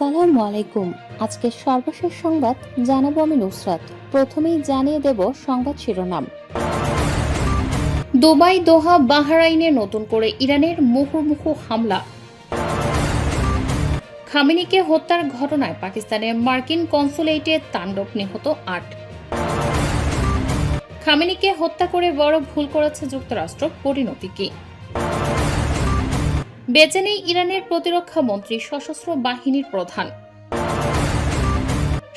আসসালামু আলাইকুম। আজকের সর্বশেষ সংবাদ জানাবো আমি নুসরাত। প্রথমেই জানিয়ে দেব সংবাদ শিরোনাম। দুবাই, দোহা, বাহরাইনে নতুন করে ইরানের মুহুর্মুহু হামলা। খামেনিকে হত্যার ঘটনায় পাকিস্তানের মার্কিন কনসুলেটে তাণ্ডব, নিহত ৮। খামেনিকে হত্যা করে বড় ভুল করেছে যুক্তরাষ্ট্র, পরিণতি কি? বেঁচে নেই ইরানের প্রতিরক্ষা মন্ত্রী, সশস্ত্র বাহিনীর প্রধান।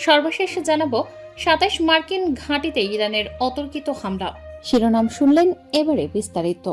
সর্বশেষ জানাবো ২৭ মার্কিন ঘাঁটিতে ইরানের অতর্কিত হামলা। শিরোনাম শুনলেন, এবারে বিস্তারিত।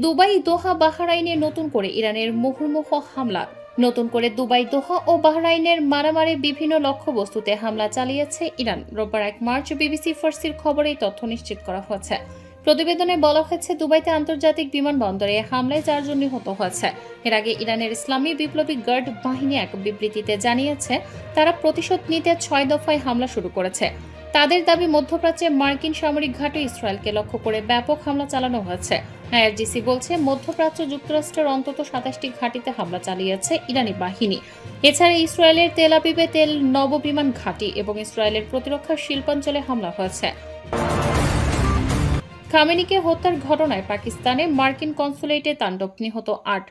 দুবাই, দোহা, বাহরাইনে নতুন করে ইরানের মুহুর্মুহু হামলা। নতুন করে দুবাই, দোহা ও বাহরাইনের মারামারি বিভিন্ন লক্ষ্যবস্তুতে হামলা চালিয়েছে ইরান। রোববার ১ মার্চ বিবিসি ফার্সির খবরে এই তথ্য নিশ্চিত করা হয়েছে। প্রতিবেদনে বলা হয়েছে, দুবাইতে আন্তর্জাতিক বিমানবন্দরে হামলায় ৪ জন নিহত হয়েছে। এর আগে ইরানের ইসলামী বিপ্লবী গার্ড বাহিনী এক বিবৃতিতে জানিয়েছে, তারা প্রতিশোধ নিতে ৬ দফায় হামলা শুরু করেছে। তাদের দাবি, মধ্যপ্রাচ্যে মার্কিন সামরিক ঘাঁটি ইসরায়েলকে লক্ষ্য করে ব্যাপক হামলা চালানো হয়েছে। আইআরজিসি বলছে, মধ্যপ্রাচ্য যুক্তরাষ্ট্রের অন্তত ২৭টি ঘাঁটিতে হামলা চালিয়েছে ইরানি বাহিনী। এছাড়া ইসরায়েলের তেল আবিবে তেল নববিমান ঘাঁটি এবং ইসরায়েলের প্রতিরক্ষা শিল্পাঞ্চলে হামলা হয়েছে। খামেনিকে হত্যার ঘটনায় পাকিস্তানে মার্কিন কনসুলেটে তাণ্ডব, নিহত ৮।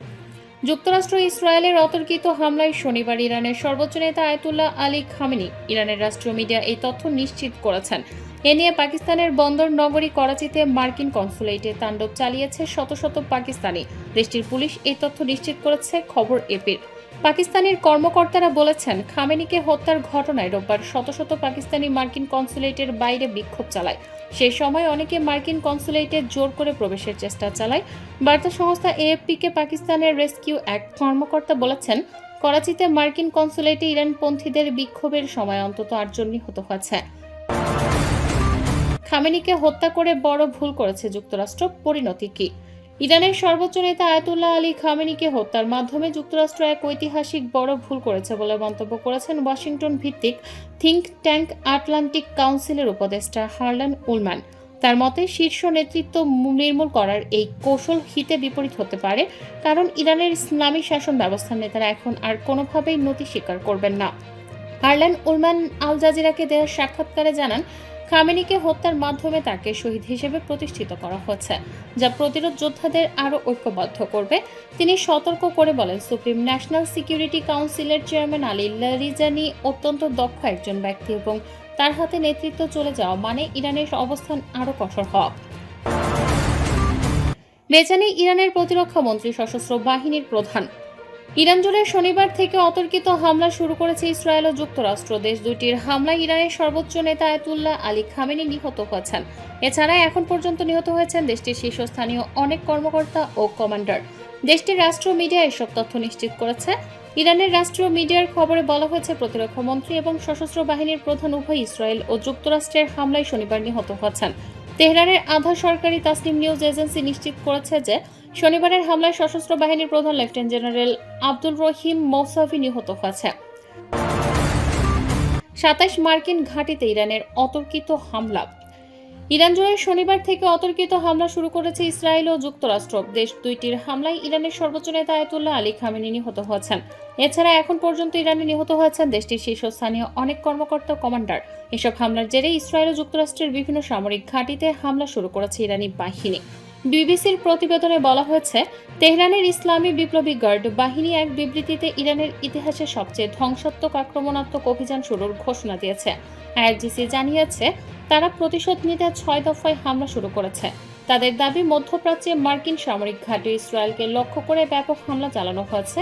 যুক্তরাষ্ট্র ইসরায়েলের অতর্কিত হামলায় শনিবার ইরানের সর্বোচ্চ নেতা আয়াতুল্লাহ আলী খামেনি, ইরানের রাষ্ট্রীয় মিডিয়া এই তথ্য নিশ্চিত করেছেন। এ নিয়ে পাকিস্তানের বন্দর নগরী করাচিতে মার্কিন কনসুলেটে তাণ্ডব চালিয়েছে শত শত পাকিস্তানি। দেশটির পুলিশ এই তথ্য নিশ্চিত করেছে, খবর এপির। পাকিস্তানের কর্মকর্তারা বলেছেন, খামেনিকে হত্যার ঘটনায় রোববার শত শত পাকিস্তানি মার্কিন কনসুলেটের বাইরে বিক্ষোভ চালায়। সেই সময় অনেকে মার্কিন কনসুলেটে জোর করে প্রবেশের চেষ্টা চালায়। বার্তা সংস্থা এএফপিকে পাকিস্তানের রেস্কিউ এক কর্মকর্তা বলেছেন, করাচিতে মার্কিন কনসুলেটে ইরানপন্থীদের বিক্ষোভের সময় অন্তত ৮ জন নিহত হয়েছে। খামেনিকে হত্যা করে বড় ভুল করেছে যুক্তরাষ্ট্র, পরিণতি কি? ইরানের সর্বোচ্চ নেতা আয়াতুল্লাহ আলী খামেনিকে হত্যার মাধ্যমে যুক্তরাষ্ট্র এক ঐতিহাসিক বড় ভুল করেছে বলে মন্তব্য করেছেন ওয়াশিংটন ভিত্তিক থিংক ট্যাঙ্ক আটলান্টিক কাউন্সিলের উপদেষ্টা হার্লান উলম্যান। তার মতে, শীর্ষ নেতৃত্ব নির্মূল করার এই কৌশল হিতে বিপরীত হতে পারে, কারণ ইরানের ইসলামী শাসন ব্যবস্থার নেতারা এখন আর কোনোভাবেই নতি স্বীকার করবেন না। হার্লান উলম্যান আল জাজিরাকে দেওয়া সাক্ষাৎকারে জানান, খামেনিকে হত্যার মাধ্যমে তাকে শহীদ হিসেবে প্রতিষ্ঠিত করা হচ্ছে, যা প্রতিরোধ যোদ্ধাদের আরও ঐক্যবদ্ধ করবে। তিনি সতর্ক করে বলেন, সুপ্রিম ন্যাশনাল সিকিউরিটি কাউন্সিলের চেয়ারম্যান আলী লারিজানি অত্যন্ত দক্ষ একজন ব্যক্তি এবং তার হাতে নেতৃত্ব চলে যাওয়া মানে ইরানের অবস্থান আরও কঠোর হওয়া। বেঁচে নেই ইরানের প্রতিরক্ষা মন্ত্রী, সশস্ত্র বাহিনীর প্রধান। ইরান জুড়ে শনিবার থেকে অতর্কিত হামলা শুরু করেছে ইসরায়েল ও যুক্তরাষ্ট্র। দেশ দুটির হামলায় ইরানের সর্বোচ্চ নেতা আয়াতুল্লাহ আলী খামেনি নিহত হয়েছেন। এছাড়া এখন পর্যন্ত নিহত হয়েছেন দেশটির শীর্ষস্থানীয় অনেক কর্মকর্তা ও কমান্ডার। দেশটির রাষ্ট্রীয় মিডিয়া এসব তথ্য নিশ্চিত করেছে। ইরানের রাষ্ট্রীয় মিডিয়ার খবরে বলা হয়েছে, প্রতিরক্ষা মন্ত্রী এবং সশস্ত্র বাহিনীর প্রধান উভয় ইসরায়েল ও যুক্তরাষ্ট্রের হামলায় শনিবার নিহত হয়েছেন। তেহরানের আধা সরকারি তাসনিম নিউজ এজেন্সি নিশ্চিত করেছে যে শনিবারের হামলায় সশস্ত্র বাহিনীর প্রধান লেফটেন্যান্ট জেনারেল আব্দুল রহিম মৌসাভি নিহত হয়েছে। ২৭ মার্কিন ঘাঁটিতে ইরানের অতর্কিত হামলা। ইরান জুড়ে শনিবার থেকে অতর্কিত হামলা শুরু করেছে ইসরায়েল ও যুক্তরাষ্ট্র। দেশ দুইটির হামলায় ইরানের সর্বোচ্চ নেতা আয়াতুল্লাহ আলী খামেনি নিহত হয়েছেন। এছাড়া এখন পর্যন্ত ইরানে নিহত হয়েছেন দেশটির শীর্ষস্থানীয় অনেক কর্মকর্তা ও কমান্ডার। এসব হামলার জেরে ইসরায়েল ও যুক্তরাষ্ট্রের বিভিন্ন সামরিক ঘাঁটিতে হামলা শুরু করেছে ইরানি বাহিনী। বিবিসির প্রতিবেদনে বলা হয়েছে, তেহরানের ইসলামী বিপ্লবী গার্ড বাহিনী এক বিবৃতিতে ইরানের ইতিহাসে সবচেয়ে ধ্বংসাত্মক আক্রমণাত্মক অভিযান শুরুর ঘোষণা দিয়েছে। আইআরজিসি জানিয়েছে, তারা প্রতিশোধ নিতে ৬ দফায় হামলা শুরু করেছে। তাদের দাবি, মধ্যপ্রাচ্যে মার্কিন সামরিক ঘাঁটি ইসরায়েলকে লক্ষ্য করে ব্যাপক হামলা চালানো হয়েছে।